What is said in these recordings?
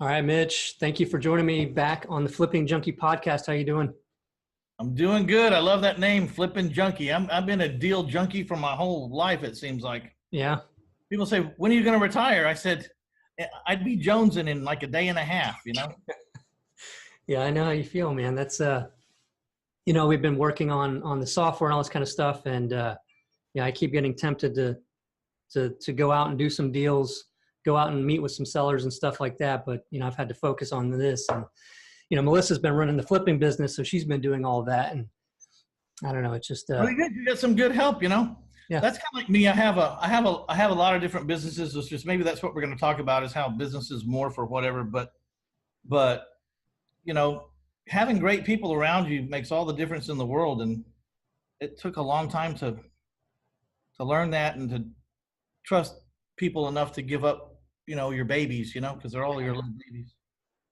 All right, Mitch, thank you for joining me back on the Flipping Junkie podcast. How you doing? I'm doing good. I love that name, Flipping Junkie. I've been a deal junkie for my whole life, it seems like. Yeah. People say, when are you going to retire? I said, I'd be jonesing in like a day and a half, Yeah, I know how you feel, man. That's, we've been working on the software and all this kind of stuff. And, I keep getting tempted to go out and do some deals, go out and meet with some sellers and stuff like that. But, I've had to focus on this. And, Melissa's been running the flipping business, so she's been doing all of that. And I don't know, it's just really good. You got some good help, Yeah. That's kind of like me. I have a lot of different businesses. It's just maybe that's what we're going to talk about is how businesses morph or whatever. But having great people around you makes all the difference in the world. And it took a long time to learn that and to trust people enough to give up, your babies, because they're all your little babies.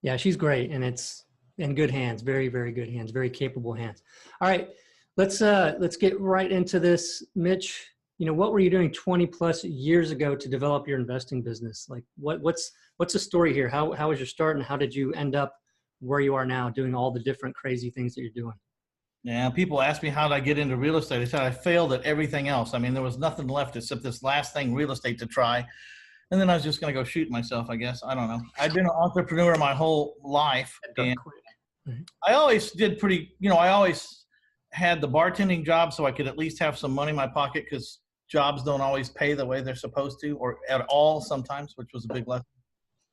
Yeah, she's great, and it's in good hands, very, very good hands, very capable hands. All right, let's get right into this, Mitch. What were you doing 20 plus years ago to develop your investing business? Like, what's the story here? How was your start, and how did you end up where you are now, doing all the different crazy things that you're doing? Yeah, people ask me how did I get into real estate. I said I failed at everything else. I mean, there was nothing left except this last thing, real estate, to try. And then I was just going to go shoot myself, I guess. I don't know. I've been an entrepreneur my whole life. And I always did I always had the bartending job so I could at least have some money in my pocket, because jobs don't always pay the way they're supposed to, or at all sometimes, which was a big lesson.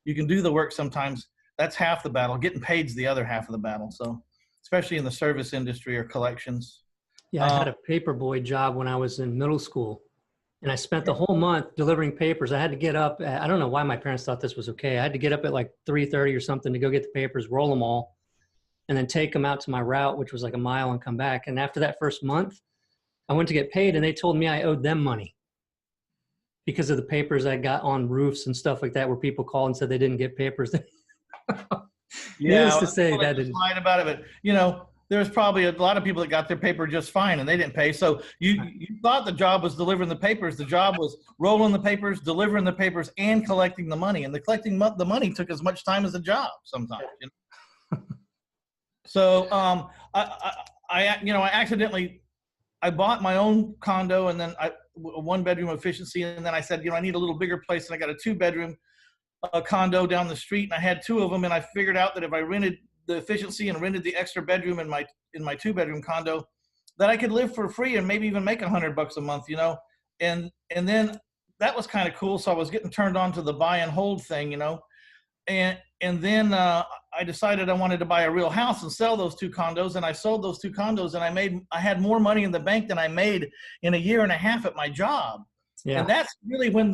You can do the work sometimes. That's half the battle. Getting paid's the other half of the battle. So especially in the service industry or collections. Yeah, I had a paperboy job when I was in middle school. And I spent the whole month delivering papers. I had to get up I don't know why my parents thought this was okay. I had to get up at like 3:30 or something to go get the papers, roll them all, and then take them out to my route, which was like a mile, and come back. And after that first month, I went to get paid, and they told me I owed them money because of the papers I got on roofs and stuff like that, where people called and said they didn't get papers. Needless to say, that didn't. Lied about it, but there's probably a lot of people that got their paper just fine and they didn't pay. So you thought the job was delivering the papers. The job was rolling the papers, delivering the papers, and collecting the money. And the collecting the money took as much time as the job sometimes. So I bought my own condo, and then a 1-bedroom efficiency. And then I said, I need a little bigger place. And I got a 2-bedroom condo down the street, and I had 2 of them. And I figured out that if I rented the efficiency and rented the extra bedroom in my 2-bedroom condo, that I could live for free and maybe even make $100 a month, and then that was kind of cool. So I was getting turned on to the buy and hold thing, and then I decided I wanted to buy a real house and sell those 2 condos. And I sold those 2 condos, and I had more money in the bank than I made in a year and a half at my job. Yeah. And that's really when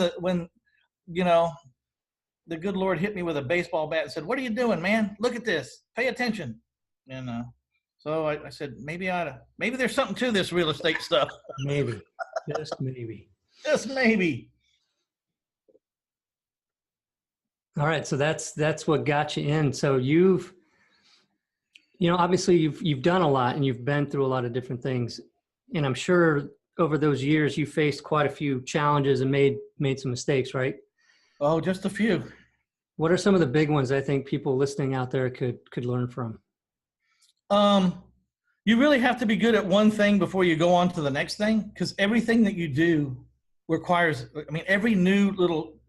the good Lord hit me with a baseball bat and said, "What are you doing, man? Look at this. Pay attention." And so I said, maybe there's something to this real estate stuff. Maybe, just maybe. Just maybe. All right, so that's what got you in. So you've, obviously you've done a lot, and you've been through a lot of different things, and I'm sure over those years you faced quite a few challenges and made some mistakes, right? Oh, just a few. What are some of the big ones I think people listening out there could learn from? You really have to be good at one thing before you go on to the next thing, because everything that you do requires, every new little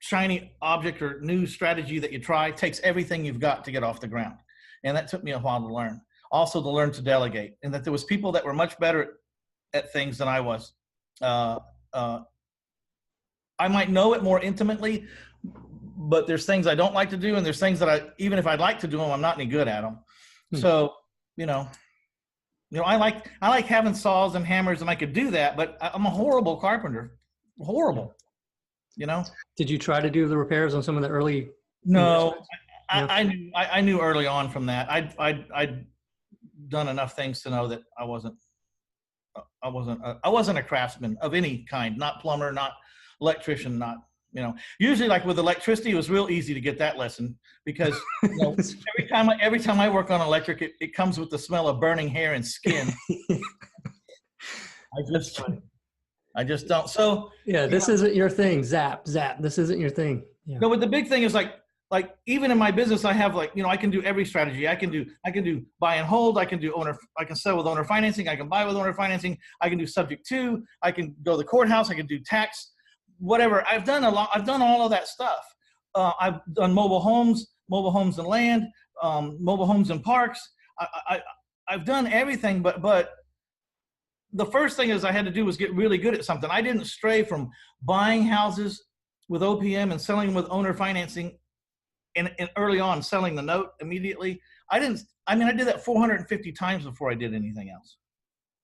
shiny object or new strategy that you try takes everything you've got to get off the ground. And that took me a while to learn. Also to learn to delegate, and that there was people that were much better at things than I was. I might know it more intimately, but there's things I don't like to do, and there's things that even if I'd like to do them, I'm not any good at them. So, I like having saws and hammers, and I could do that, but I'm a horrible carpenter. Horrible. Did you try to do the repairs on some of the early? No, I knew early on from that. I'd done enough things to know that I wasn't a craftsman of any kind, not plumber, not electrician, not, usually like with electricity, it was real easy to get that lesson, because every time I work on electric, it comes with the smell of burning hair and skin. I just don't. So yeah, this isn't your thing. Zap. This isn't your thing. Yeah. No, but the big thing is, like, like even in my business, I have like, I can do every strategy. I can do buy and hold. I can sell with owner financing. I can buy with owner financing. I can do subject to. I can go to the courthouse. I can do tax, whatever. I've done a lot. I've done all of that stuff. I've done mobile homes and land, mobile homes and parks. I've done everything, but the first thing is I had to do was get really good at something. I didn't stray from buying houses with OPM and selling them with owner financing and early on selling the note immediately. I did that 450 times before I did anything else.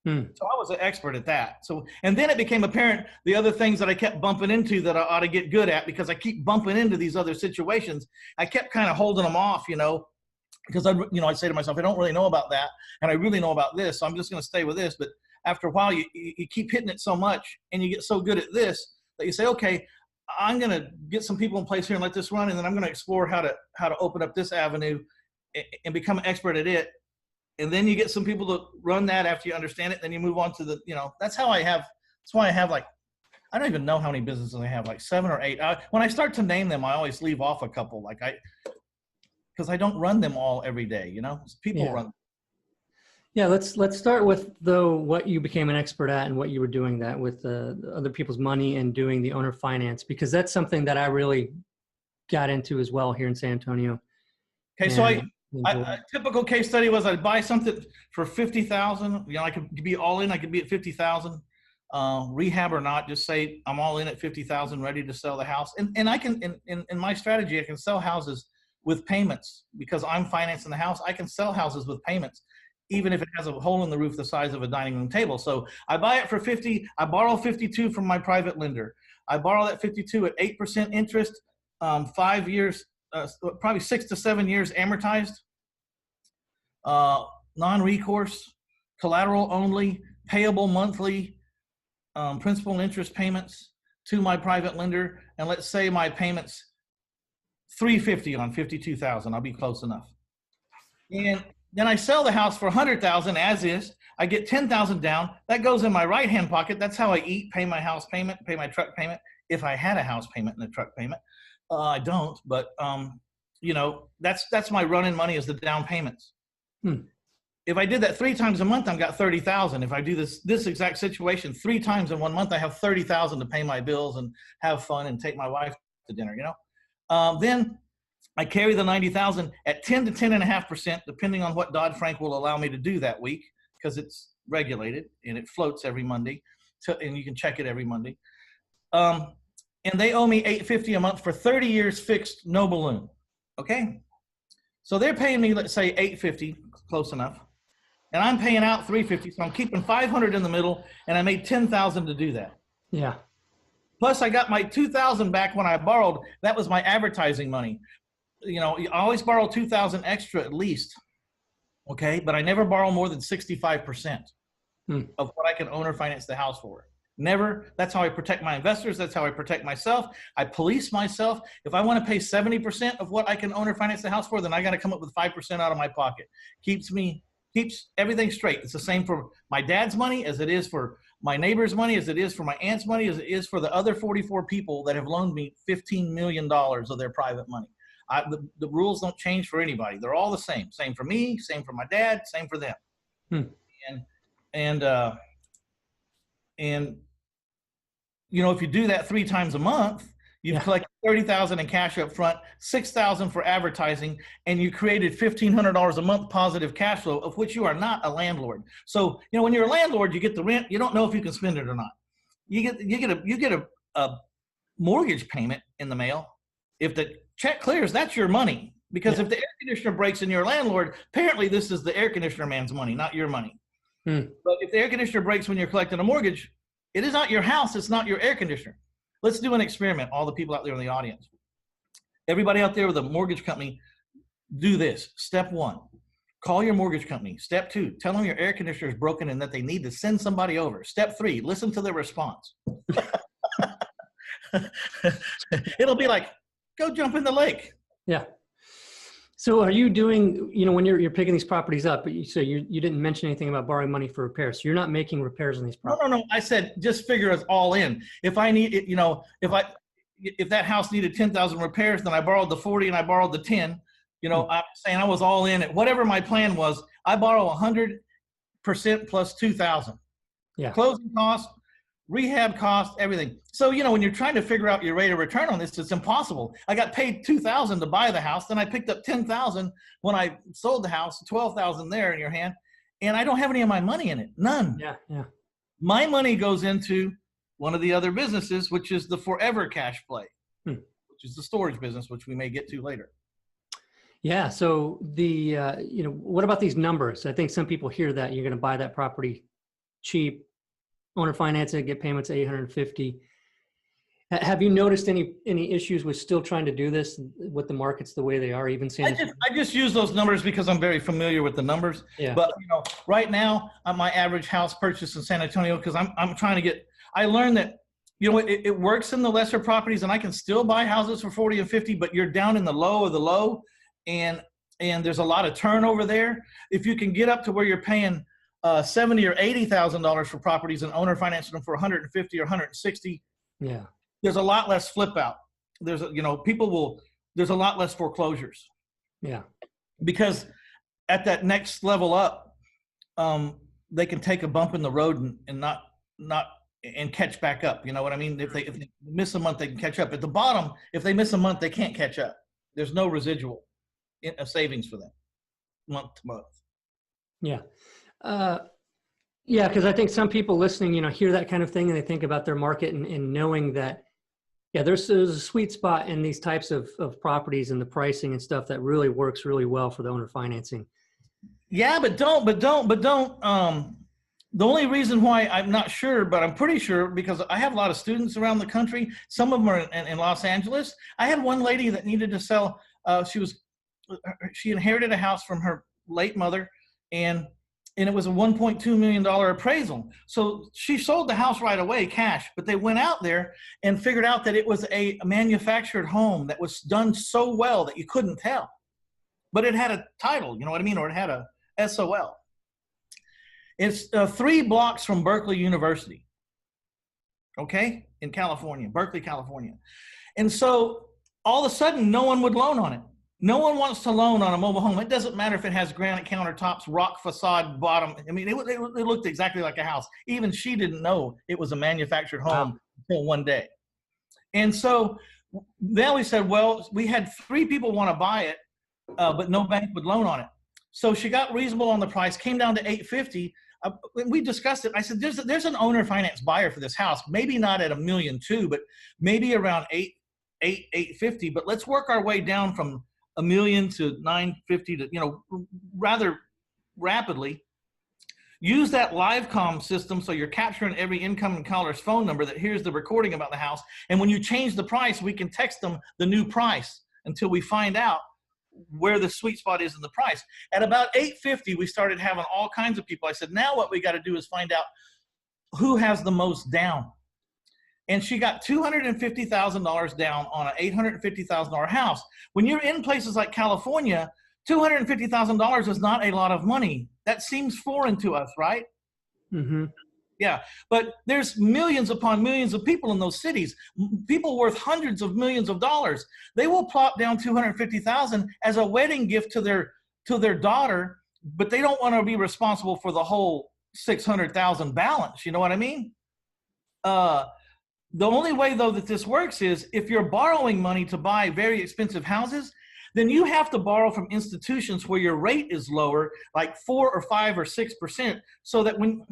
So I was an expert at that. So, and then it became apparent the other things that I kept bumping into that I ought to get good at, because I keep bumping into these other situations. I kept kind of holding them off, because I'd say to myself, I don't really know about that. And I really know about this. So I'm just going to stay with this. But after a while, you keep hitting it so much and you get so good at this that you say, okay, I'm going to get some people in place here and let this run. And then I'm going to explore how to open up this avenue and become an expert at it. And then you get some people to run that after you understand it. Then you move on to that's why I have like, I don't even know how many businesses I have, like 7 or 8. When I start to name them, I always leave off a couple, because I don't run them all every day, people run them. Yeah, let's start with what you became an expert at and what you were doing that with other people's money and doing the owner finance, because that's something that I really got into as well here in San Antonio. Okay, so a typical case study was I'd buy something for $50,000. I could be all in. I could be at $50,000, rehab or not. Just say I'm all in at $50,000, ready to sell the house. And I can in my strategy, I can sell houses with payments because I'm financing the house. I can sell houses with payments, even if it has a hole in the roof the size of a dining room table. So I buy it for 50. I borrow 52 from my private lender. I borrow that 52 at 8% interest, 5 years, probably 6 to 7 years amortized, non-recourse, collateral only, payable monthly, principal and interest payments to my private lender. And let's say my payments $350 on $52,000. I'll be close enough. And then I sell the house for $100,000 as is. I get $10,000 down. That goes in my right-hand pocket. That's how I eat, pay my house payment, pay my truck payment. If I had a house payment and a truck payment, I don't. But that's my running money is the down payments. If I did that 3 times a month, I've got $30,000. If I do this exact situation 3 times in 1 month, I have $30,000 to pay my bills and have fun and take my wife to dinner. Then I carry the $90,000 at 10 to 10.5%, depending on what Dodd-Frank will allow me to do that week, because it's regulated and it floats every Monday, and you can check it every Monday. And they owe me $850 a month for 30 years fixed, no balloon. Okay, so they're paying me, let's say $850, close enough, and I'm paying out $350, so I'm keeping $500 in the middle, and I made $10,000 to do that. Yeah. Plus, I got my $2,000 back when I borrowed. That was my advertising money. I always borrow $2,000 extra at least, okay? But I never borrow more than 65% of what I can owner finance the house for. Never. That's how I protect my investors. That's how I protect myself. I police myself. If I want to pay 70% of what I can owner finance the house for, then I got to come up with 5% out of my pocket. Keeps everything straight. It's the same for my dad's money as it is for my neighbor's money, as it is for my aunt's money, as it is for the other 44 people that have loaned me $15 million of their private money. The rules don't change for anybody. They're all the same. Same for me, same for my dad, same for them. And if you do that 3 times a month, you've collected $30,000 in cash up front, $6,000 for advertising, and you created $1,500 a month positive cash flow, of which you are not a landlord. So, when you're a landlord, you get the rent. You don't know if you can spend it or not. You get a mortgage payment in the mail. If the check clears, that's your money. Because if the air conditioner breaks and you're a landlord, apparently this is the air conditioner man's money, not your money. But if the air conditioner breaks when you're collecting a mortgage, it is not your house. It's not your air conditioner. Let's do an experiment. All the people out there in the audience, everybody out there with a mortgage company, do this. Step 1, call your mortgage company. Step 2, tell them your air conditioner is broken and that they need to send somebody over. Step 3, listen to their response. It'll be like, go jump in the lake. Yeah. So are you doing, when you're picking these properties up, so you didn't mention anything about borrowing money for repairs. So you're not making repairs on these properties. No. I said, just figure us all in. If I need it, if that house needed 10,000 repairs, then I borrowed the 40 and I borrowed the 10. You know, I'm saying I was all in it. Whatever my plan was, I borrow 100% plus 2,000. Yeah. Closing costs, rehab costs, everything. So, you know, when you're trying to figure out your rate of return on this, it's impossible. I got paid 2,000 to buy the house. Then I picked up 10,000 when I sold the house, 12,000 there in your hand. And I don't have any of my money in it. None. Yeah. Yeah. My money goes into one of the other businesses, which is the forever cash play, which is the storage business, which we may get to later. Yeah. So you know, what about these numbers? I think some people hear that you're going to buy that property cheap, owner financing, get payments 850. Have you noticed any issues with still trying to do this with the markets the way they are, even I just use those numbers because I'm very familiar with the numbers. Yeah. But you know, right now, my average house purchase in San Antonio, because I'm trying to get. I learned that, you know, it works in the lesser properties, and I can still buy houses for 40 and 50, but you're down in the low of the low, and there's a lot of turnover there. If you can get up to where you're paying $70,000 or $80,000 for properties and owner financing them for 150 or 160, yeah, there's a lot less flip out. There's a lot less foreclosures. Yeah. Because at that next level up, they can take a bump in the road and not and catch back up. You know what I mean? If they miss a month, they can catch up. At the bottom, if they miss a month, they can't catch up. There's no residual savings for them month to month. Yeah. Yeah, because I think some people listening, you know, hear that kind of thing and they think about their market and knowing that, yeah, there's a sweet spot in these types of properties and the pricing and stuff that really works really well for the owner financing. Yeah, but don't. The only reason why I'm not sure, but I'm pretty sure, because I have a lot of students around the country. Some of them are in Los Angeles. I had one lady that needed to sell. She inherited a house from her late mother, and it was a $1.2 million appraisal. So she sold the house right away, cash, but they went out there and figured out that it was a manufactured home that was done so well that you couldn't tell. But it had a title, you know what I mean? Or it had a SOL. It's 3 blocks from Berkeley University, okay, in California, Berkeley, California. And so all of a sudden, no one would loan on it. No one wants to loan on a mobile home. It doesn't matter if it has granite countertops, rock facade bottom. I mean, it looked exactly like a house. Even she didn't know it was a manufactured home until one day. And so then we said, well, we had 3 people want to buy it, but no bank would loan on it. So she got reasonable on the price, came down to $850. We discussed it. I said, there's an owner finance buyer for this house. Maybe not at $1.2 million, but maybe around $850. But let's work our way down from $1 million to $950 to, you know, rather rapidly. Use that live comm system so you're capturing every incoming caller's phone number that here's the recording about the house. And when you change the price, we can text them the new price until we find out where the sweet spot is in the price. At about $850, we started having all kinds of people. I said, now what we got to do is find out who has the most down. And she got $250,000 down on an $850,000 house. When you're in places like California, $250,000 is not a lot of money. That seems foreign to us, right? Mm-hmm. Yeah, but there's millions upon millions of people in those cities, people worth hundreds of millions of dollars. They will plop down $250,000 as a wedding gift to their daughter, but they don't want to be responsible for the whole $600,000 balance. You know what I mean? The only way, though, that this works is if you're borrowing money to buy very expensive houses, then you have to borrow from institutions where your rate is lower, like 4 or 5 or 6%, so that when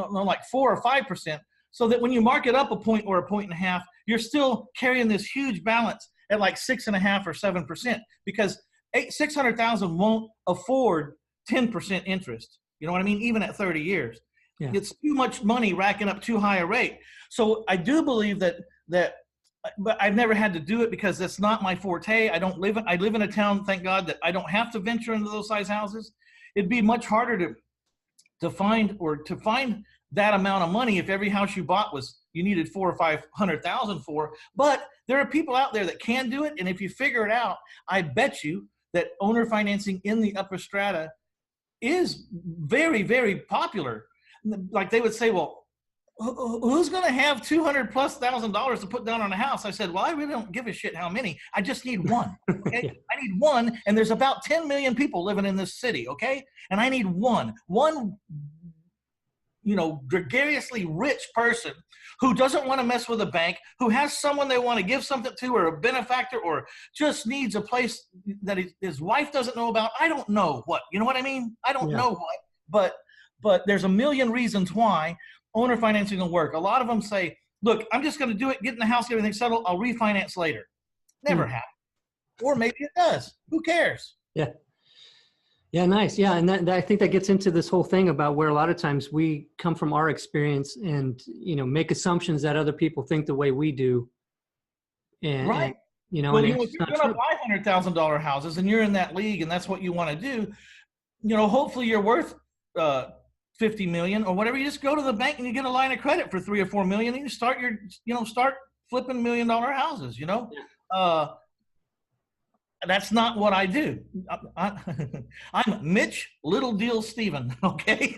like 4 or 5%, so that when you mark it up a point or a point and a half, you're still carrying this huge balance at like 6.5 or 7%, because $600,000 won't afford 10% interest. You know what I mean? Even at 30 years, yeah. It's too much money racking up too high a rate. So I do believe that. But I've never had to do it because that's not my forte. I live in a town, thank God, that I don't have to venture into those size houses. It'd be much harder to find that amount of money if every house you bought you needed $400,000 or $500,000 for. But there are people out there that can do it, and if you figure it out, I bet you that owner financing in the upper strata is very, very popular. Like they would say, well, who's going to have $200,000+ to put down on a house? I said, well, I really don't give a shit how many. I just need one. Okay. Yeah. I need one. And there's about 10 million people living in this city. Okay. And I need one, gregariously rich person who doesn't want to mess with a bank, who has someone they want to give something to, or a benefactor, or just needs a place that his wife doesn't know about. I don't know what, you know what I mean? I don't know what, but there's a million reasons why owner financing will work. A lot of them say, look, I'm just going to do it, get in the house, get everything settled. I'll refinance later. Never happens. Or maybe it does. Who cares? Yeah. Yeah, nice. Yeah, and that I think that gets into this whole thing about where a lot of times we come from our experience and, make assumptions that other people think the way we do. And, right. And, well, if you're going to buy $100,000 houses and you're in that league and that's what you want to do, hopefully you're worth 50 million or whatever. You just go to the bank and you get a line of credit for 3 or 4 million and you start start flipping $1 million houses, That's not what I do. I'm Mitch Little Deal Stephen. Okay.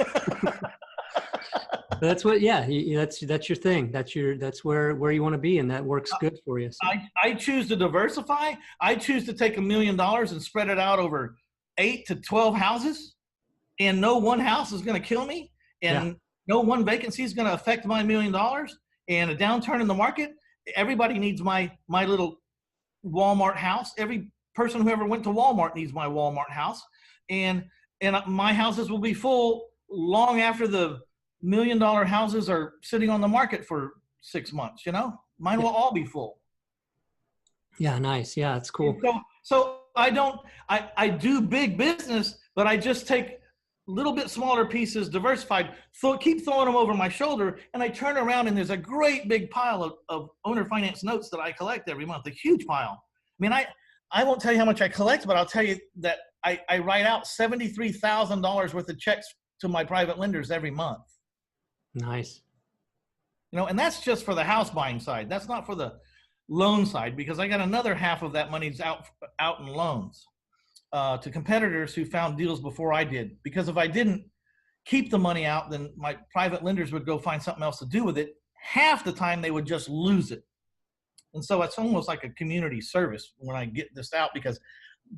That's what, that's your thing. That's where you want to be. And that works good for you. So. I choose to diversify. I choose to take $1 million and spread it out over 8 to 12 houses, and no one house is going to kill me. And no one vacancy is going to affect my $1 million. And a downturn in the market, everybody needs my little Walmart house. Every person who ever went to Walmart needs my Walmart house, and my houses will be full long after the $1 million houses are sitting on the market for 6 months. Mine will all be full. Yeah, nice. Yeah, it's cool. So I do big business, but I just take little bit smaller pieces, diversified, keep throwing them over my shoulder, and I turn around and there's a great big pile of owner finance notes that I collect every month, a huge pile. I mean, I won't tell you how much I collect, but I'll tell you that I write out $73,000 worth of checks to my private lenders every month. Nice. And that's just for the house buying side. That's not for the loan side, because I got another half of that money's out in loans to competitors who found deals before I did. Because if I didn't keep the money out, then my private lenders would go find something else to do with it. Half the time they would just lose it. And so it's almost like a community service when I get this out, because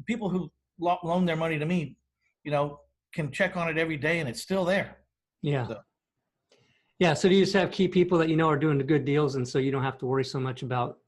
people who loan their money to me, can check on it every day and it's still there. Yeah. Yeah. So do you just have key people that are doing the good deals, and so you don't have to worry so much about,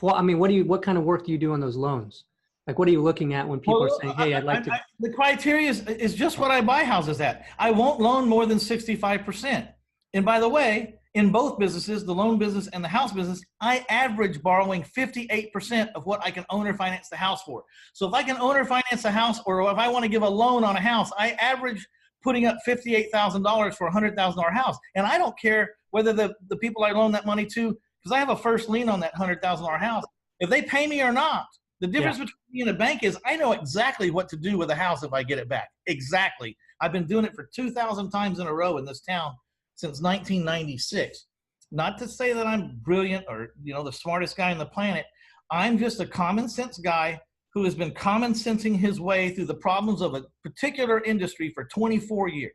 what kind of work do you do on those loans? Like, what are you looking at when people are saying, hey, I'd like to. The criteria is just what I buy houses at. I won't loan more than 65%. And by the way, in both businesses, the loan business and the house business, I average borrowing 58% of what I can owner finance the house for. So if I can owner finance a house, or if I want to give a loan on a house, I average putting up $58,000 for a $100,000 house. And I don't care whether the people I loan that money to, because I have a first lien on that $100,000 house, if they pay me or not. The difference between me and a bank is I know exactly what to do with a house if I get it back. Exactly. I've been doing it for 2,000 times in a row in this town since 1996. Not to say that I'm brilliant or, the smartest guy on the planet. I'm just a common sense guy who has been common sensing his way through the problems of a particular industry for 24 years.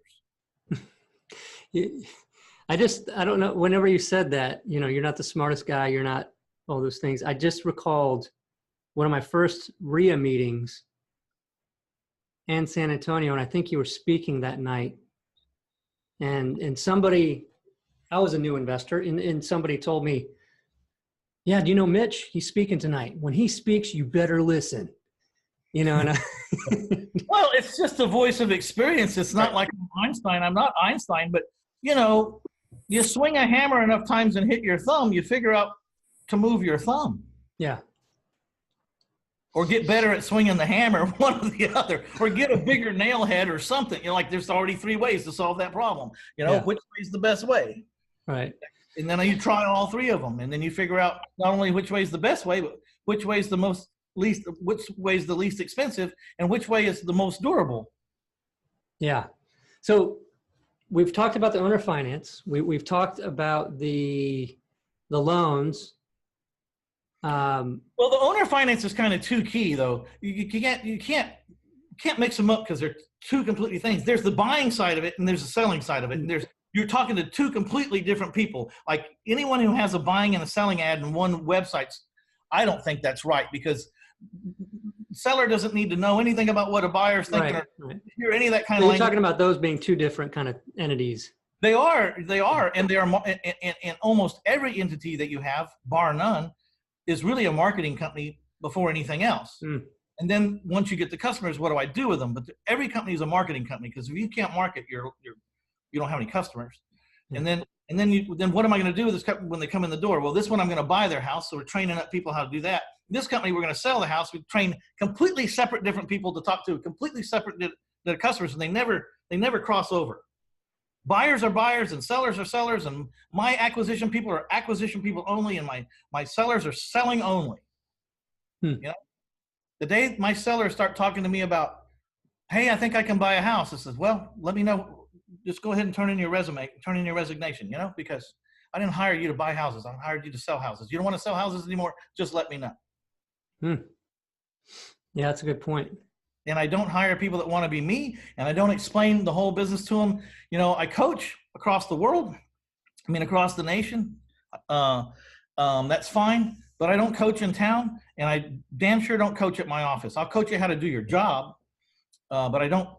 I don't know. Whenever you said that, you're not the smartest guy, you're not all those things. I just recalled one of my first RIA meetings in San Antonio, and I think you were speaking that night. And somebody, I was a new investor, and somebody told me, yeah, do you know Mitch? He's speaking tonight. When he speaks, you better listen. And well, it's just a voice of experience. It's not like Einstein. I'm not Einstein, but you swing a hammer enough times and hit your thumb, you figure out to move your thumb. Yeah. Or get better at swinging the hammer, one or the other, or get a bigger nail head or something. There's already 3 ways to solve that problem. Which way is the best way? Right. And then you try all 3 of them, and then you figure out not only which way is the best way, but which way is the least expensive, and which way is the most durable. Yeah. So we've talked about the owner finance. We've talked about the loans. Well, the owner finance is kind of too key, though. You can't mix them up because two completely things. There's the buying side of it and there's the selling side of it. And you're talking to two completely different people. Like anyone who has a buying and a selling ad in one website, I don't think that's right, because seller doesn't need to know anything about what a buyer's thinking or hear any of that kind of language. You're talking about those being two different kind of entities. They are, and they are, and almost every entity that you have, bar none, is really a marketing company before anything else. And then once you get the customers, what do I do with them? But every company is a marketing company, because if you can't market, you don't have any customers. And then what am I going to do with this company when they come in the door? Well, this one I'm going to buy their house, so we're training up people how to do that. This company, we're going to sell the house. We train completely separate, different people to talk to, completely separate their customers, and they never cross over. Buyers are buyers and sellers are sellers, and my acquisition people are acquisition people only, and my sellers are selling only. You know, the day my sellers start talking to me about, hey, I think I can buy a house, I says, well, let me know. Just go ahead and turn in your resume, turn in your resignation, you know, because I didn't hire you to buy houses. I hired you to sell houses. You don't want to sell houses anymore, just let me know. Yeah, that's a good point. And I don't hire people that want to be me, and I don't explain the whole business to them. You know, I coach across the world. I mean, across the nation. That's fine, but I don't coach in town, and I damn sure don't coach at my office. I'll coach you how to do your job, but I don't,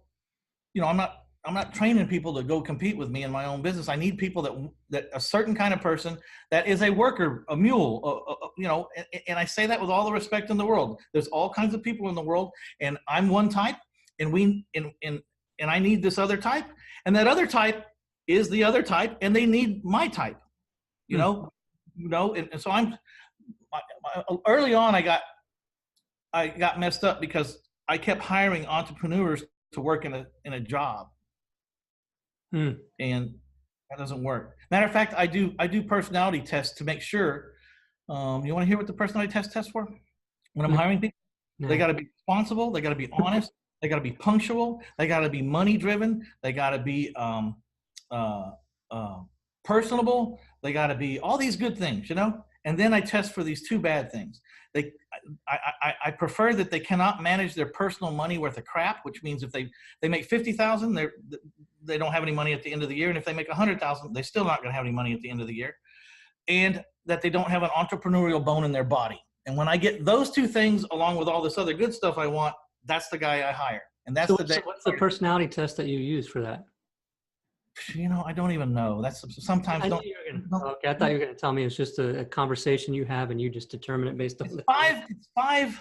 you know, I'm not training people to go compete with me in my own business. I need people that a certain kind of person that is a worker, a mule, you know, and I say that with all the respect in the world. There's all kinds of people in the world, and I'm one type, and I need this other type, and that other type is the other type, and they need my type, you know, and so early on, I got messed up because I kept hiring entrepreneurs to work in a job. And that doesn't work. Matter of fact, I do personality tests to make sure. You want to hear what the personality test for? When I'm hiring people, they got to be responsible. They got to be honest. They got to be punctual. They got to be money driven. They got to be personable. They got to be all these good things, you know. And then I test for these two bad things. I prefer that they cannot manage their personal money worth of crap, which means if they make $50,000, they don't have any money at the end of the year. And if they make $100,000, they're still not going to have any money at the end of the year. And that they don't have an entrepreneurial bone in their body. And when I get those two things along with all this other good stuff I want, that's the guy I hire. And that's what's the personality test that you use for that? You know, I don't even know. That's sometimes. I thought you were going to tell me it's just a conversation you have and you just determine it based on it's five.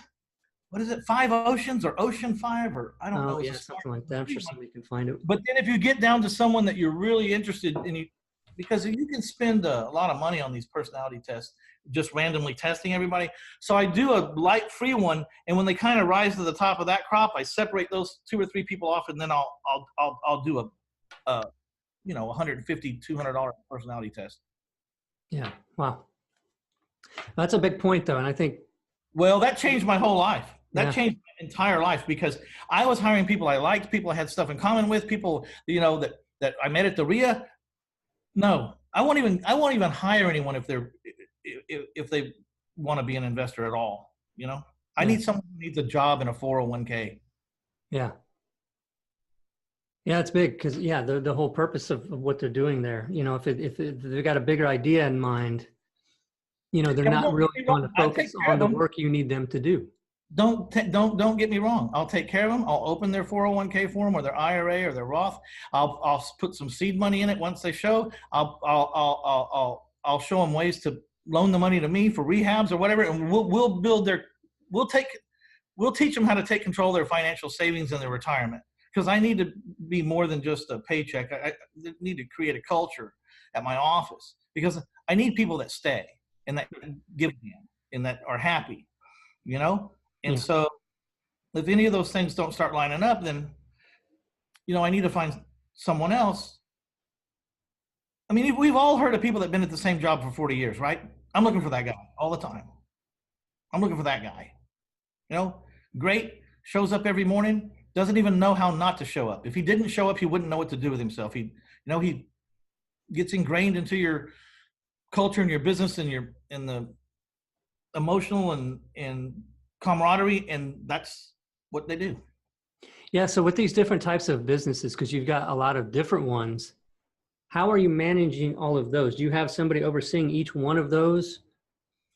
What is it? 5 oceans or ocean 5 or I don't know. Yeah, something like that. I'm sure somebody can find it. But then if you get down to someone that you're really interested in, because you can spend a lot of money on these personality tests, just randomly testing everybody. So I do a light free one, and when they kind of rise to the top of that crop, I separate those 2 or 3 people off, and then I'll do a you know, $150, $200 personality test. Yeah. Wow. That's a big point though. And I think, well, that changed my whole life. That changed my entire life, because I was hiring people I liked, people I had stuff in common with, people, you know, that I met at the RIA. No, I won't even hire anyone if they want to be an investor at all. You know, I need someone who needs a job in a 401k. Yeah. Yeah, it's big because the whole purpose of what they're doing there, you know, if they've got a bigger idea in mind, you know, they're not really going to focus on the work you need them to do. Don't get me wrong. I'll take care of them. I'll open their 401k for them, or their IRA or their Roth. I'll put some seed money in it once they show. I'll show them ways to loan the money to me for rehabs or whatever, and we'll teach them how to take control of their financial savings and their retirement. Because I need to be more than just a paycheck. I need to create a culture at my office, because I need people that stay and that give again and that are happy, you know? And so if any of those things don't start lining up, then, you know, I need to find someone else. I mean, we've all heard of people that have been at the same job for 40 years, right? I'm looking for that guy all the time. I'm looking for that guy. You know, great, shows up every morning, doesn't even know how not to show up. If he didn't show up, he wouldn't know what to do with himself. He gets ingrained into your culture and your business and the emotional and camaraderie, and that's what they do. Yeah. So with these different types of businesses, because you've got a lot of different ones, how are you managing all of those? Do you have somebody overseeing each one of those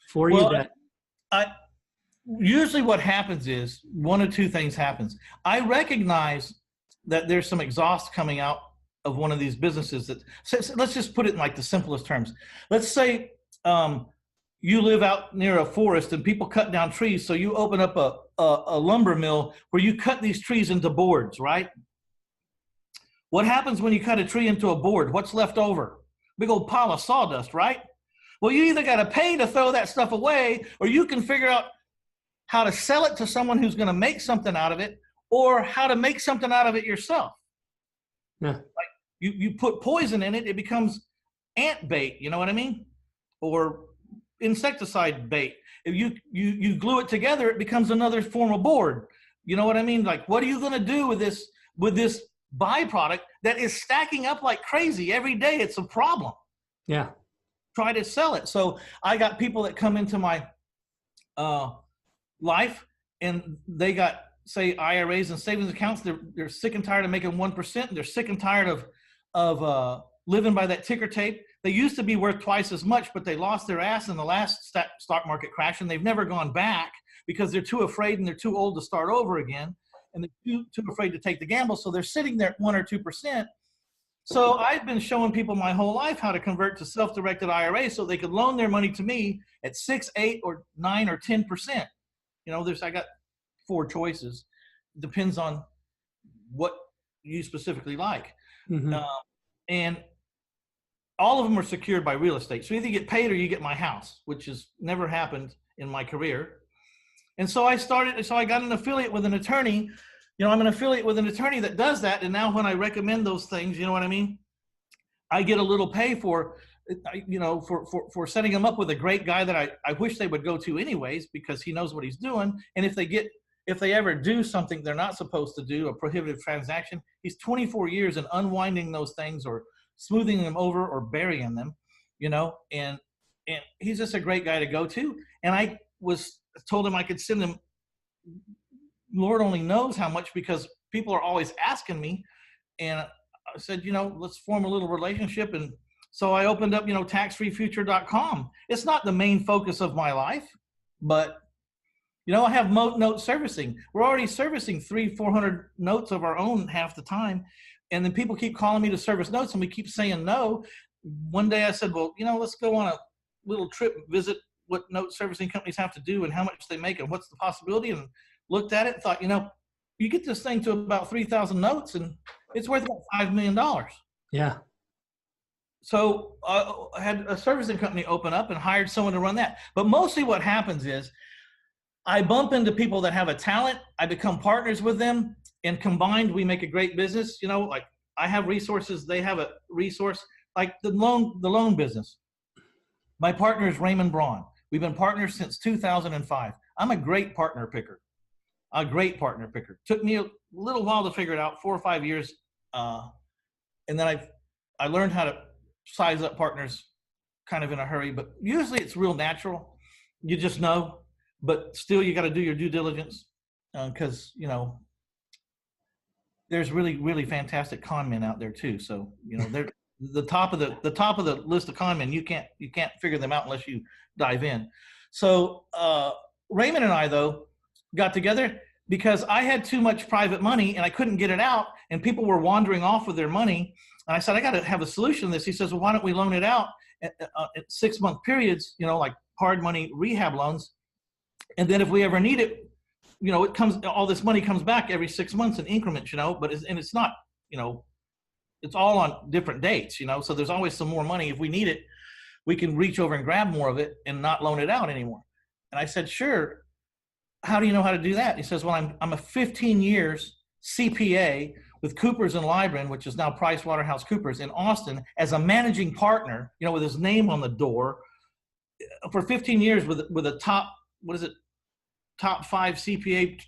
for you Well, that? I usually what happens is one of two things happens. I recognize that there's some exhaust coming out of one of these businesses that, so let's just put it in like the simplest terms. Let's say you live out near a forest and people cut down trees. So you open up a lumber mill where you cut these trees into boards, right? What happens when you cut a tree into a board? What's left over? Big old pile of sawdust, right? Well, you either got to pay to throw that stuff away, or you can figure out how to sell it to someone who's going to make something out of it, or how to make something out of it yourself. Yeah. Like you put poison in it, it becomes ant bait, you know what I mean? Or insecticide bait. If you glue it together, it becomes another form of board. You know what I mean? Like, what are you going to do with this byproduct that is stacking up like crazy every day? It's a problem. Yeah. Try to sell it. So I got people that come into my life and they got, say, IRAs and savings accounts. They're sick and tired of making 1%. They're sick and tired of living by that ticker tape. They used to be worth twice as much, but they lost their ass in the last stock market crash, and they've never gone back because they're too afraid and they're too old to start over again, and they're too afraid to take the gamble. So they're sitting there at 1 or 2%. So I've been showing people my whole life how to convert to self-directed IRA so they could loan their money to me at 6, 8, or 9, or 10%. You know, I got 4 choices. Depends on what you specifically like. Mm-hmm. And all of them are secured by real estate. So either you get paid or you get my house, which has never happened in my career. And so I got an affiliate with an attorney. You know, I'm an affiliate with an attorney that does that. And now when I recommend those things, you know what I mean? I get a little pay for, you know, for setting them up with a great guy that I wish they would go to anyways, because he knows what he's doing. And if they ever do something they're not supposed to do, a prohibitive transaction, he's 24 years in unwinding those things or smoothing them over or burying them, you know, and he's just a great guy to go to. And I told him I could send him, Lord only knows how much, because people are always asking me. And I said, you know, let's form a little relationship. And so I opened up, you know, taxfreefuture.com. It's not the main focus of my life, but you know, I have note servicing. We're already servicing 300-400 notes of our own half the time. And then people keep calling me to service notes and we keep saying no. One day I said, well, you know, let's go on a little trip, visit what note servicing companies have to do and how much they make and what's the possibility. And looked at it and thought, you know, you get this thing to about 3,000 notes and it's worth about $5 million. Yeah. So I had a servicing company open up and hired someone to run that. But mostly what happens is I bump into people that have a talent. I become partners with them, and combined we make a great business. You know, like I have resources, they have a resource, like the loan business. My partner is Raymond Braun. We've been partners since 2005. I'm a great partner picker. Took me a little while to figure it out, 4 or 5 years. And then I learned how to size up partners kind of in a hurry, but usually it's real natural. You just know. But still, you got to do your due diligence because, you know, there's really, really fantastic con men out there too. So, you know, they're the top of the list of con men. You can't figure them out unless you dive in. So Raymond and I, though, got together because I had too much private money and I couldn't get it out, and people were wandering off with their money. And I said, I got to have a solution to this. He says, well, why don't we loan it out at 6-month periods, you know, like hard money rehab loans. And then if we ever need it, you know, all this money comes back every 6 months in increments, you know, it's not, you know, it's all on different dates, you know, so there's always some more money. If we need it, we can reach over and grab more of it and not loan it out anymore. And I said, sure. How do you know how to do that? He says, well, I'm a 15 years CPA with Coopers and Lybrand, which is now PricewaterhouseCoopers in Austin, as a managing partner, you know, with his name on the door for 15 years with a top 5 CPA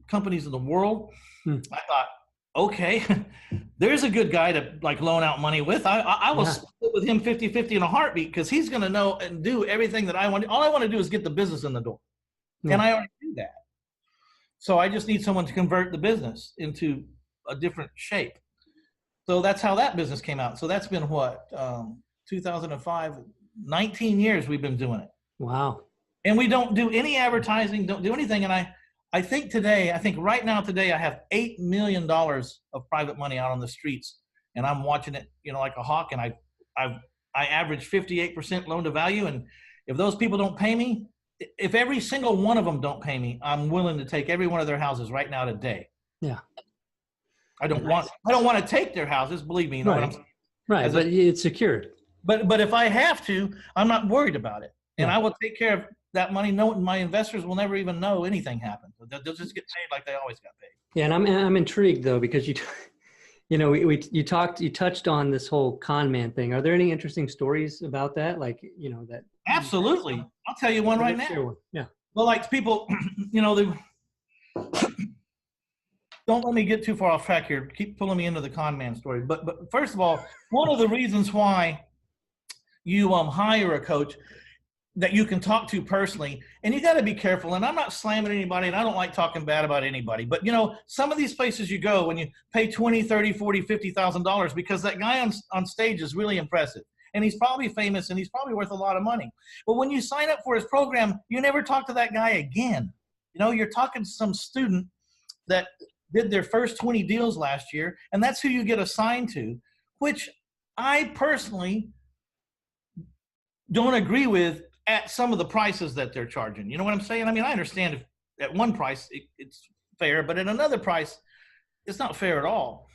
companies in the world. I thought, okay, there's a good guy to like loan out money with. I will split with him 50-50 in a heartbeat, because he's going to know and do everything that I want. All I want to do is get the business in the door. And I already do that. So I just need someone to convert the business into a different shape. So that's how that business came out. So that's been what, 2005, 19 years we've been doing it. Wow. And we don't do any advertising, don't do anything. And I think right now today, I have $8 million of private money out on the streets, and I'm watching it, like a hawk. And I average 58% loan to value. And if those people don't pay me, if every single one of them don't pay me, I'm willing to take every one of their houses right now today. Yeah. I don't want to take their houses, believe me. You know what I'm saying? Right, but it's secured. But if I have to, I'm not worried about it. And Yeah. I will take care of that money. No, my investors will never even know anything happened. They'll just get paid like they always got paid. Yeah, and I'm intrigued though, because you touched on this whole con man thing. Are there any interesting stories about that? Like, that. Absolutely. I'll tell you one right now. Yeah. Well, like people, don't let me get too far off track here. Keep pulling me into the con man story. But first of all, one of the reasons why you hire a coach that you can talk to personally, and you got to be careful. And I'm not slamming anybody, and I don't like talking bad about anybody. But some of these places you go when you pay $20, $30, $40, $50,000 because that guy on stage is really impressive, and he's probably famous, and he's probably worth a lot of money. But when you sign up for his program, you never talk to that guy again. You're talking to some student that did their first 20 deals last year, and that's who you get assigned to, which I personally don't agree with at some of the prices that they're charging. You know what I'm saying? I mean, I understand if at one price it's fair, but at another price, it's not fair at all.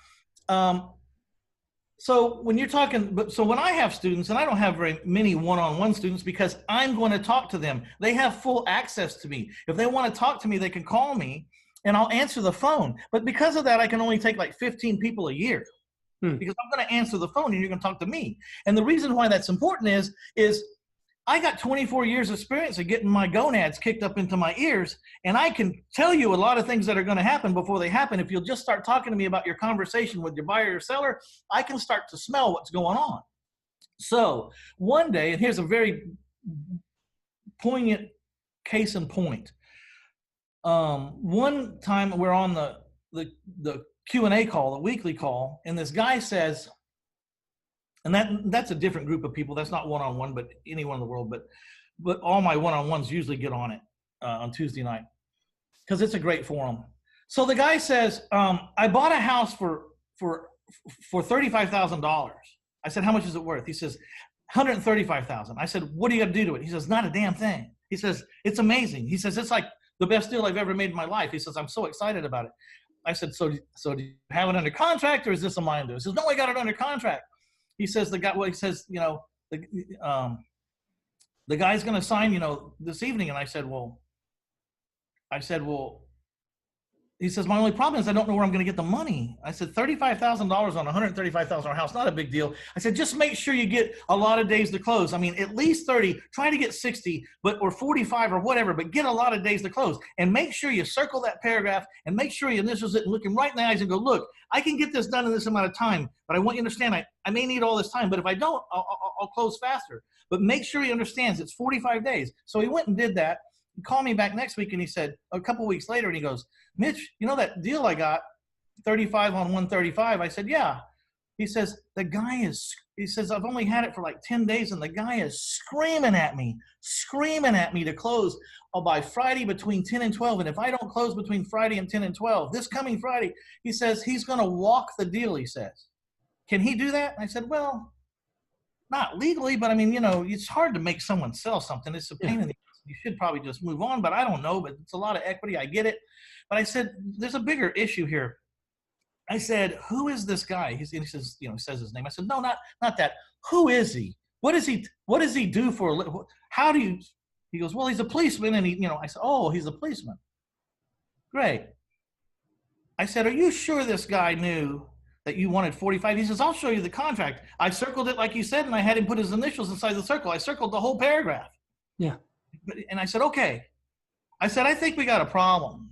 So when you're talking, so when I have students, and I don't have very many one-on-one students because I'm going to talk to them. They have full access to me. If they want to talk to me, they can call me and I'll answer the phone. But because of that, I can only take like 15 people a year because I'm going to answer the phone and you're going to talk to me. And the reason why that's important is I got 24 years experience of getting my gonads kicked up into my ears, and I can tell you a lot of things that are going to happen before they happen. If you'll just start talking to me about your conversation with your buyer or seller, I can start to smell what's going on. So one day, and here's a very poignant case in point. One time we're on the Q&A call, the weekly call, and this guy says, and that's a different group of people. That's not one-on-one, but anyone in the world. But all my one-on-ones usually get on it on Tuesday night because it's a great forum. So the guy says, I bought a house for $35,000. I said, how much is it worth? He says, $135,000. I said, what do you got to do to it? He says, not a damn thing. He says, it's amazing. He says, it's like the best deal I've ever made in my life. He says, I'm so excited about it. I said, so do you have it under contract, or is this a mind do? He says, no, I got it under contract. He says, the guy's going to sign, this evening. And I said, well, he says, my only problem is I don't know where I'm going to get the money. I said, $35,000 on a $135,000 house, not a big deal. I said, just make sure you get a lot of days to close. I mean, at least 30, try to get 60, or 45 or whatever, but get a lot of days to close. And make sure you circle that paragraph and make sure you initials it and look him right in the eyes and go, look, I can get this done in this amount of time, but I want you to understand I may need all this time, but if I don't, I'll close faster. But make sure he understands it's 45 days. So he went and did that. He called me back next week and he said, a couple weeks later, and he goes, Mitch, that deal I got, 35 on 135? I said, yeah. He says, I've only had it for like 10 days and the guy is screaming at me to close by Friday between 10 and 12. And if I don't close between Friday and 10 and 12, this coming Friday, he says, he's going to walk the deal, he says. Can he do that? And I said, well, not legally, but I mean, it's hard to make someone sell something. It's a pain in the ass. You should probably just move on, but I don't know, but it's a lot of equity. I get it. But I said, there's a bigger issue here. I said, who is this guy? He says, he says his name. I said, no, not that. Who is he? What does he do for a living? How do you, he goes, well, he's a policeman. And I said, oh, he's a policeman. Great. I said, are you sure this guy knew that you wanted 45? He says, I'll show you the contract. I circled it like you said, and I had him put his initials inside the circle. I circled the whole paragraph. Yeah. And I said, okay. I said, I think we got a problem.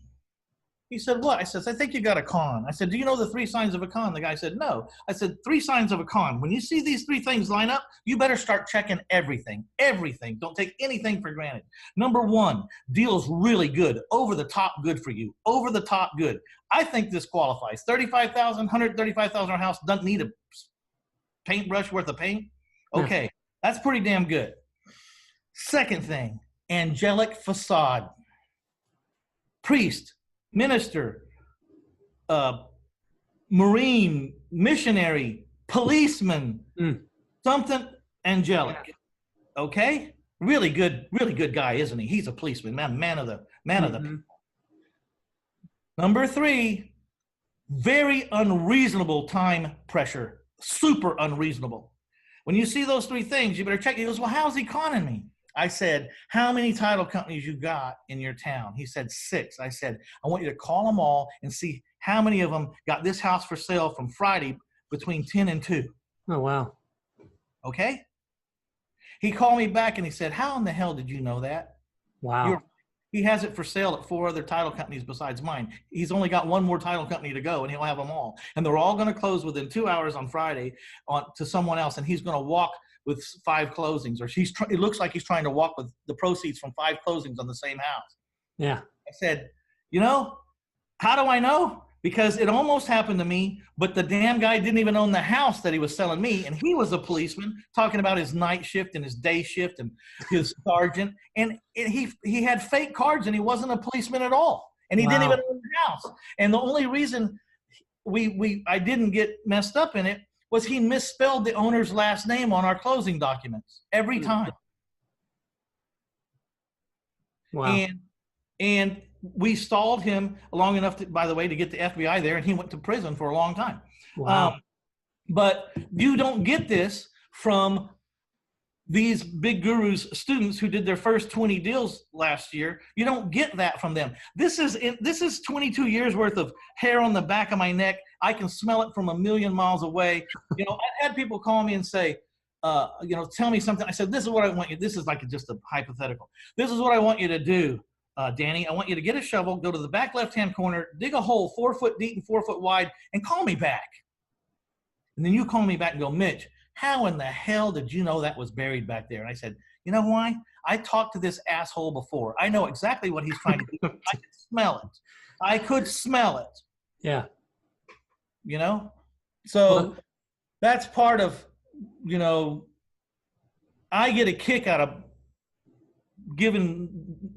He said, what? I said, I think you got a con. I said, do you know the 3 signs of a con? The guy said, no. I said, 3 signs of a con. When you see these 3 things line up, you better start checking everything. Everything. Don't take anything for granted. Number 1, deal's really good. Over the top good for you. Over the top good. I think this qualifies. $35,000, $135,000 house doesn't need a paintbrush worth of paint. Okay. That's pretty damn good. Second thing, angelic facade. Priest, minister, Marine, missionary, policeman, something angelic. Okay? Really good guy, isn't he? He's a policeman, man of the people. Number 3, very unreasonable time pressure. Super unreasonable. When you see those 3 things, you better check. He goes, well, how's he conning me? I said, how many title companies you got in your town? He said, 6. I said, I want you to call them all and see how many of them got this house for sale from Friday between 10 and 2. Oh, wow. Okay? He called me back and he said, how in the hell did you know that? Wow. He has it for sale at 4 other title companies besides mine. He's only got 1 more title company to go, and he'll have them all. And they're all going to close within 2 hours on Friday to someone else, and he's going to walk with 5 closings, or it looks like he's trying to walk with the proceeds from 5 closings on the same house. Yeah. I said, you know, how do I know? Because it almost happened to me, but the damn guy didn't even own the house that he was selling me, and he was a policeman talking about his night shift and his day shift and his sergeant, and he had fake cards, and he wasn't a policeman at all, and he didn't even own the house. And the only reason I didn't get messed up in it was he misspelled the owner's last name on our closing documents every time. Wow. And we stalled him long enough, by the way, to get the FBI there, and he went to prison for a long time. Wow. But you don't get this from these big gurus students who did their first 20 deals last year. You don't get that from them. This is 22 years worth of hair on the back of my neck. I can smell it from a million miles away. You know, I've had people call me and say, you know, tell me something. I said, this is what I want you. This is like just a hypothetical. This is what I want you to do, Danny. I want you to get a shovel, go to the back left-hand corner, dig a hole 4 foot deep and 4 foot wide, and call me back. And then you call me back and go, Mitch, how in the hell did you know that was buried back there? And I said, you know why? I talked to this asshole before. I know exactly what he's trying to do. I could smell it. I could smell it. Yeah. You know? So that's part of, you know, I get a kick out of giving,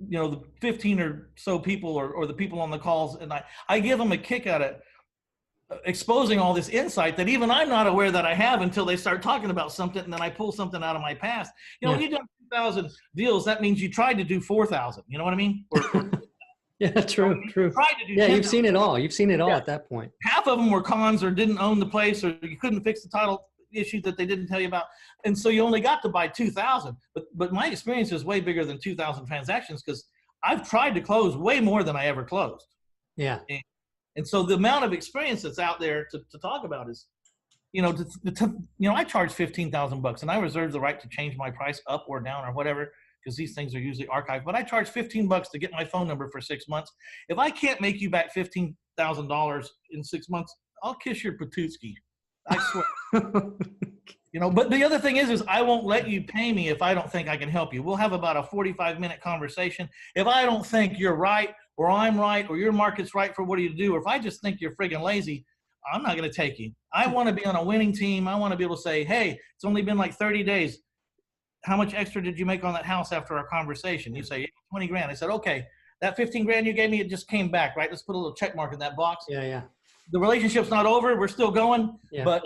you know, the 15 or so people or the people on the calls, and I give them a kick out of exposing all this insight that even I'm not aware that I have until they start talking about something, and then I pull something out of my past. You know, when you've done 2,000 deals, that means you tried to do 4,000. You know what I mean? Yeah, true. Yeah, you've seen it all. You've seen it all at that point. Half of them were cons or didn't own the place, or you couldn't fix the title issue that they didn't tell you about, and so you only got to buy 2,000. But my experience is way bigger than 2,000 transactions, because I've tried to close way more than I ever closed. Yeah. And so the amount of experience that's out there to talk about is, you know, I charge $15,000 and I reserve the right to change my price up or down or whatever, because these things are usually archived. But I charge $15 to get my phone number for 6 months. If I can't make you back $15,000 in 6 months, I'll kiss your patooski. I swear. You know, but the other thing is I won't let you pay me if I don't think I can help you. We'll have about a 45-minute conversation. If I don't think you're right, or I'm right, or your market's right for what you do, or if I just think you're friggin' lazy, I'm not going to take you. I want to be on a winning team. I want to be able to say, hey, it's only been like 30 days. How much extra did you make on that house after our conversation? You say 20 grand. I said, okay, that 15 grand you gave me, it just came back, right? Let's put a little check mark in that box. Yeah. The relationship's not over. We're still going, but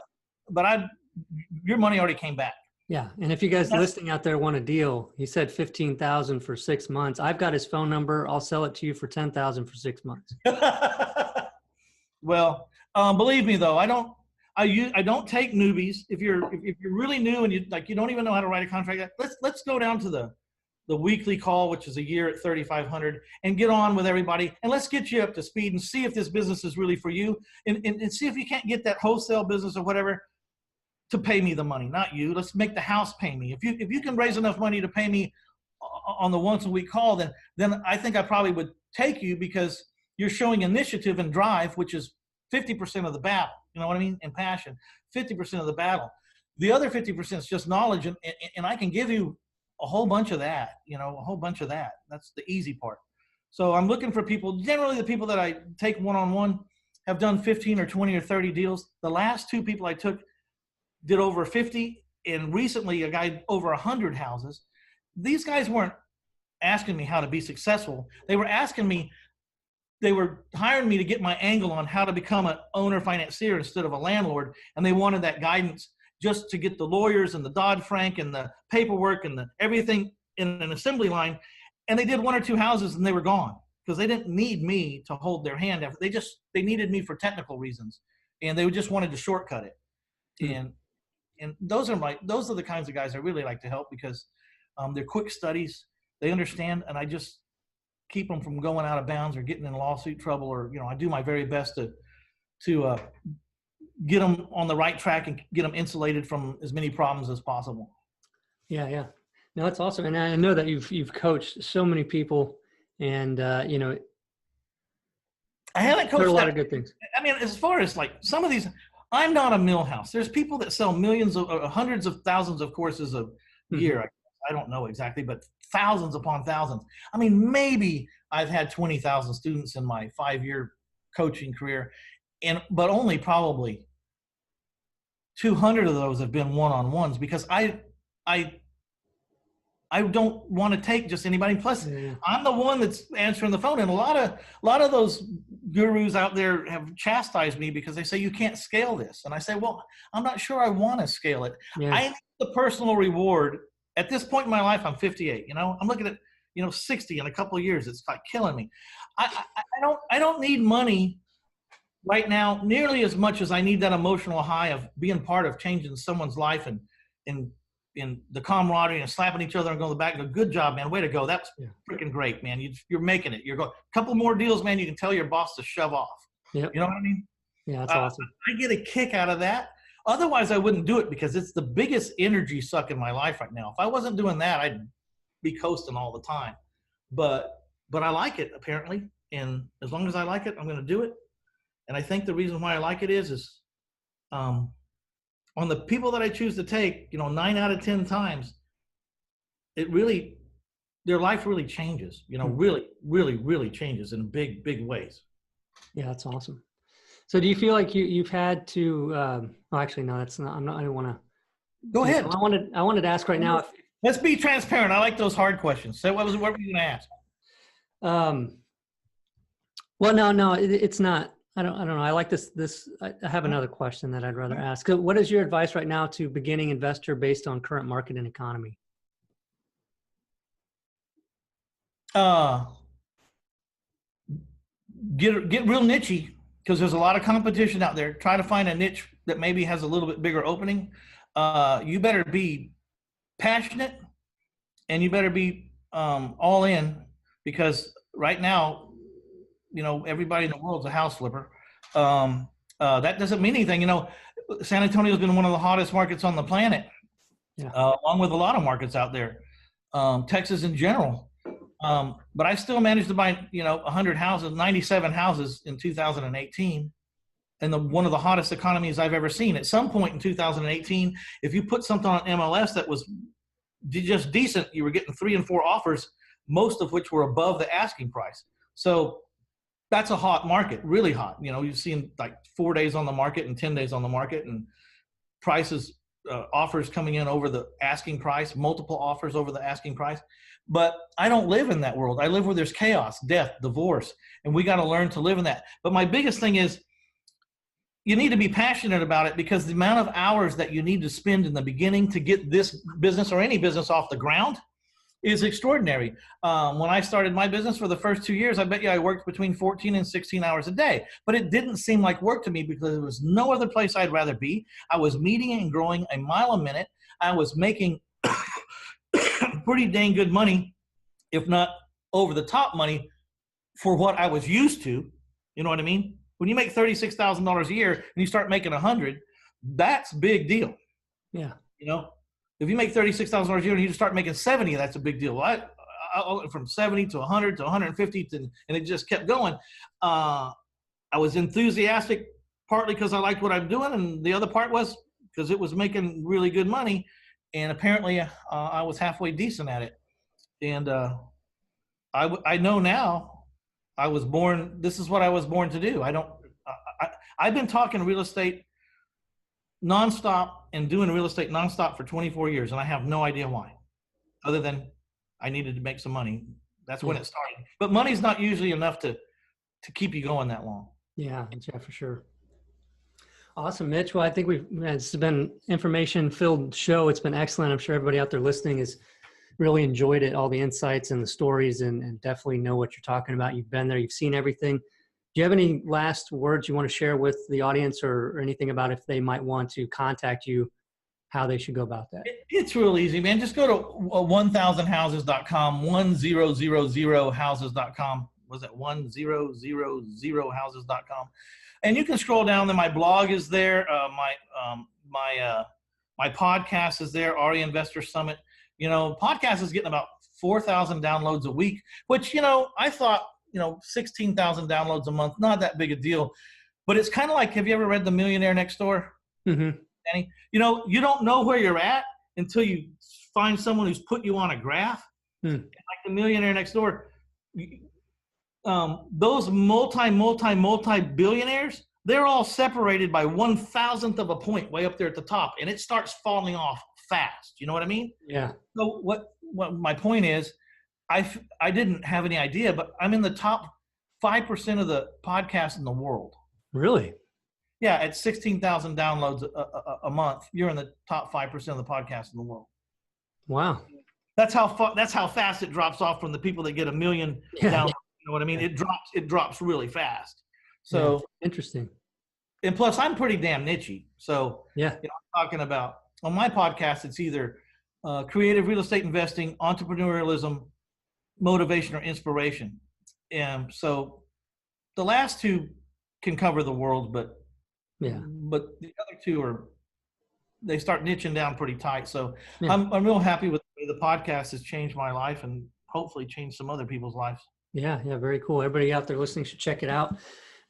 your money already came back. Yeah. And if you guys listening out there want a deal, he said 15,000 for 6 months. I've got his phone number. I'll sell it to you for 10,000 for 6 months. Well, believe me though, I don't take newbies. If you're really new and you don't even know how to write a contract, let's go down to the weekly call, which is a year at 3,500, and get on with everybody, and let's get you up to speed and see if this business is really for you, and see if you can't get that wholesale business or whatever to pay me the money, not you. Let's make the house pay me. If you can raise enough money to pay me on the once a week call, then I think I probably would take you, because you're showing initiative and drive, which is 50% of the battle. You know what I mean? And passion, 50% of the battle. The other 50% is just knowledge, and I can give you a whole bunch of that, a whole bunch of that. That's the easy part. So I'm looking for people, generally the people that I take one-on-one have done 15 or 20 or 30 deals. The last 2 people I took did over 50, and recently a guy over 100 houses. These guys weren't asking me how to be successful. They were hiring me to get my angle on how to become an owner financier instead of a landlord. And they wanted that guidance just to get the lawyers and the Dodd-Frank and the paperwork and everything in an assembly line. And they did 1 or 2 houses and they were gone because they didn't need me to hold their hand. They needed me for technical reasons, and they just wanted to shortcut it. And those are the kinds of guys I really like to help because they're quick studies. They understand, and I just keep them from going out of bounds or getting in lawsuit trouble, or I do my very best to get them on the right track and get them insulated from as many problems as possible. Yeah. No, that's awesome. And I know that you've coached so many people, and I haven't coached a lot of good things. I mean, as far as like some of these, I'm not a millhouse. There's people that sell millions of, hundreds of thousands of courses a year. I don't know exactly, but thousands upon thousands. I mean, maybe I've had 20,000 students in my 5-year coaching career, but only probably 200 of those have been one-on-ones because I don't want to take just anybody. Plus, I'm the one that's answering the phone, and a lot of those gurus out there have chastised me because they say you can't scale this, and I say, well, I'm not sure I want to scale it. Yeah. I need the personal reward. At this point in my life, I'm 58. I'm looking at 60 in a couple of years. It's like killing me. I don't need money right now nearly as much as I need that emotional high of being part of changing someone's life and in the camaraderie and slapping each other and going back and go, good job, man. Way to go. That's freaking great, man. You're making it. You're going a couple more deals, man. You can tell your boss to shove off. Yep. You know what I mean? Yeah, that's awesome. I get a kick out of that. Otherwise, I wouldn't do it because it's the biggest energy suck in my life right now. If I wasn't doing that, I'd be coasting all the time. But I like it, apparently. And as long as I like it, I'm going to do it. And I think the reason why I like it is on the people that I choose to take, 9 out of 10 times, their life really changes, really, really, really changes in big, big ways. Yeah, that's awesome. So do you feel like you've had to, actually, no, that's not, I don't want to. Go ahead. I wanted to ask right now. Let's be transparent. I like those hard questions. So what were you going to ask? Well, no, it's not. I don't know. I like this. I have another question that I'd rather ask. What is your advice right now to beginning investor based on current market and economy? Get real niche-y because there's a lot of competition out there. Try to find a niche that maybe has a little bit bigger opening. You better be passionate and you better be all in because right now, everybody in the world's a house flipper. That doesn't mean anything. San Antonio has been one of the hottest markets on the planet, along with a lot of markets out there. Texas in general. But I still managed to buy, 100 houses, 97 houses in 2018. And one of the hottest economies I've ever seen. At some point in 2018, if you put something on MLS that was just decent, you were getting 3 and 4 offers, most of which were above the asking price. So that's a hot market, really hot. You've seen like 4 days on the market and 10 days on the market, and prices, offers coming in over the asking price, multiple offers over the asking price. But I don't live in that world. I live where there's chaos, death, divorce, and we got to learn to live in that. But my biggest thing is you need to be passionate about it because the amount of hours that you need to spend in the beginning to get this business or any business off the ground is extraordinary. When I started my business for the first 2 years, I bet you I worked between 14 and 16 hours a day, but it didn't seem like work to me because there was no other place I'd rather be. I was meeting and growing a mile a minute. I was making pretty dang good money, if not over the top money for what I was used to. You know what I mean? When you make $36,000 a year and you start making 100, that's a big deal. Yeah. If you make $36,000 a year and you start making 70, that's a big deal. I I went from 70 to 100 to 150 and it just kept going. I was enthusiastic partly because I liked what I'm doing, and the other part was because it was making really good money, and apparently I was halfway decent at it. And I know now I was born. This is what I was born to do. I've been talking real estate nonstop and doing real estate nonstop for 24 years, and I have no idea why, other than I needed to make some money. That's when it started. But money's not usually enough to keep you going that long. Yeah, for sure. Awesome, Mitch. Well, I think it's been information-filled show. It's been excellent. I'm sure everybody out there listening has really enjoyed it, all the insights and the stories, and definitely know what you're talking about. You've been there. You've seen everything. Do you have any last words you want to share with the audience, or anything about if they might want to contact you, how they should go about that? It's real easy, man. Just go to 1000houses.com, 1000houses.com. Was it 1000houses.com? And you can scroll down there. My blog is there. My podcast is there, RE Investor Summit. Podcast is getting about 4,000 downloads a week, which, I thought, 16,000 downloads a month, not that big a deal. But it's kind of like, have you ever read The Millionaire Next Door? Mm-hmm. Danny? You don't know where you're at until you find someone who's put you on a graph. Like The Millionaire Next Door. Those multi-billionaires, they're all separated by 1,000th of a point way up there at the top, and it starts falling off fast. You know what I mean? Yeah. So what my point is, I didn't have any idea, but I'm in the top 5% of the podcasts in the world. Really? Yeah, at 16,000 downloads a month, you're in the top 5% of the podcasts in the world. Wow. That's how fast it drops off from the people that get 1 million downloads. You know what I mean? It drops really fast. So interesting. And plus, I'm pretty damn nichey. So I'm talking about on my podcast, it's either creative real estate investing, entrepreneurialism, motivation, or inspiration. And so the last two can cover the world, but the other two they start niching down pretty tight. So I'm real happy with the way the podcast has changed my life and hopefully changed some other people's lives. Yeah, very cool. Everybody out there listening should check it out.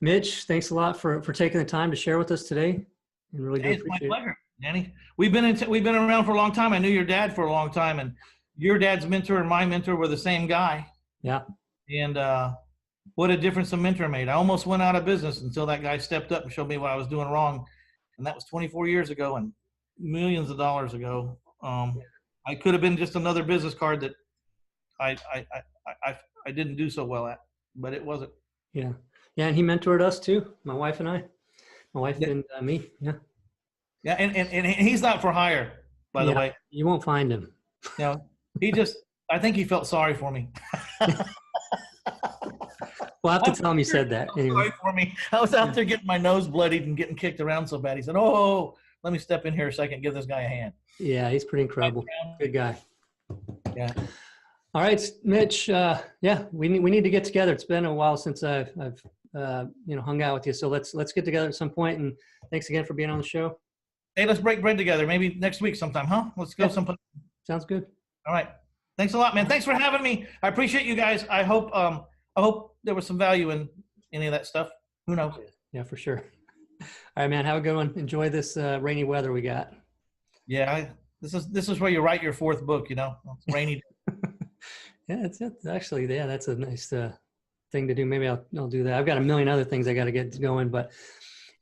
Mitch, thanks a lot for taking the time to share with us today. And really it's my pleasure, Danny. We've been around for a long time. I knew your dad for a long time, and your dad's mentor and my mentor were the same guy. Yeah. And what a difference a mentor made. I almost went out of business until that guy stepped up and showed me what I was doing wrong. And that was 24 years ago and millions of dollars ago. I could have been just another business card that I didn't do so well at, but it wasn't. Yeah. Yeah. And he mentored us too. My wife and I. My wife and me. Yeah. Yeah. And he's not for hire, by the way. You won't find him. I think he felt sorry for me. We'll have to tell him you said that. Anyway. Sorry for me. I was out there getting my nose bloodied and getting kicked around so bad. He said, "Oh, let me step in here a second, give this guy a hand." Yeah, he's pretty incredible. Good guy. Yeah. All right, Mitch. We need to get together. It's been a while since I've hung out with you. So let's get together at some point. And thanks again for being on the show. Hey, let's break bread together. Maybe next week sometime, huh? Let's go someplace. Sounds good. All right. Thanks a lot, man. Thanks for having me. I appreciate you guys. I hope there was some value in any of that stuff. Who knows? Yeah, for sure. All right, man. Have a good one. Enjoy this rainy weather we got. Yeah, this is where you write your fourth book. It's rainy. Yeah, that's it. Actually, that's a nice thing to do. Maybe I'll do that. I've got a million other things I got to get going, but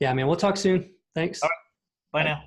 yeah, man. We'll talk soon. Thanks. All right. Bye now.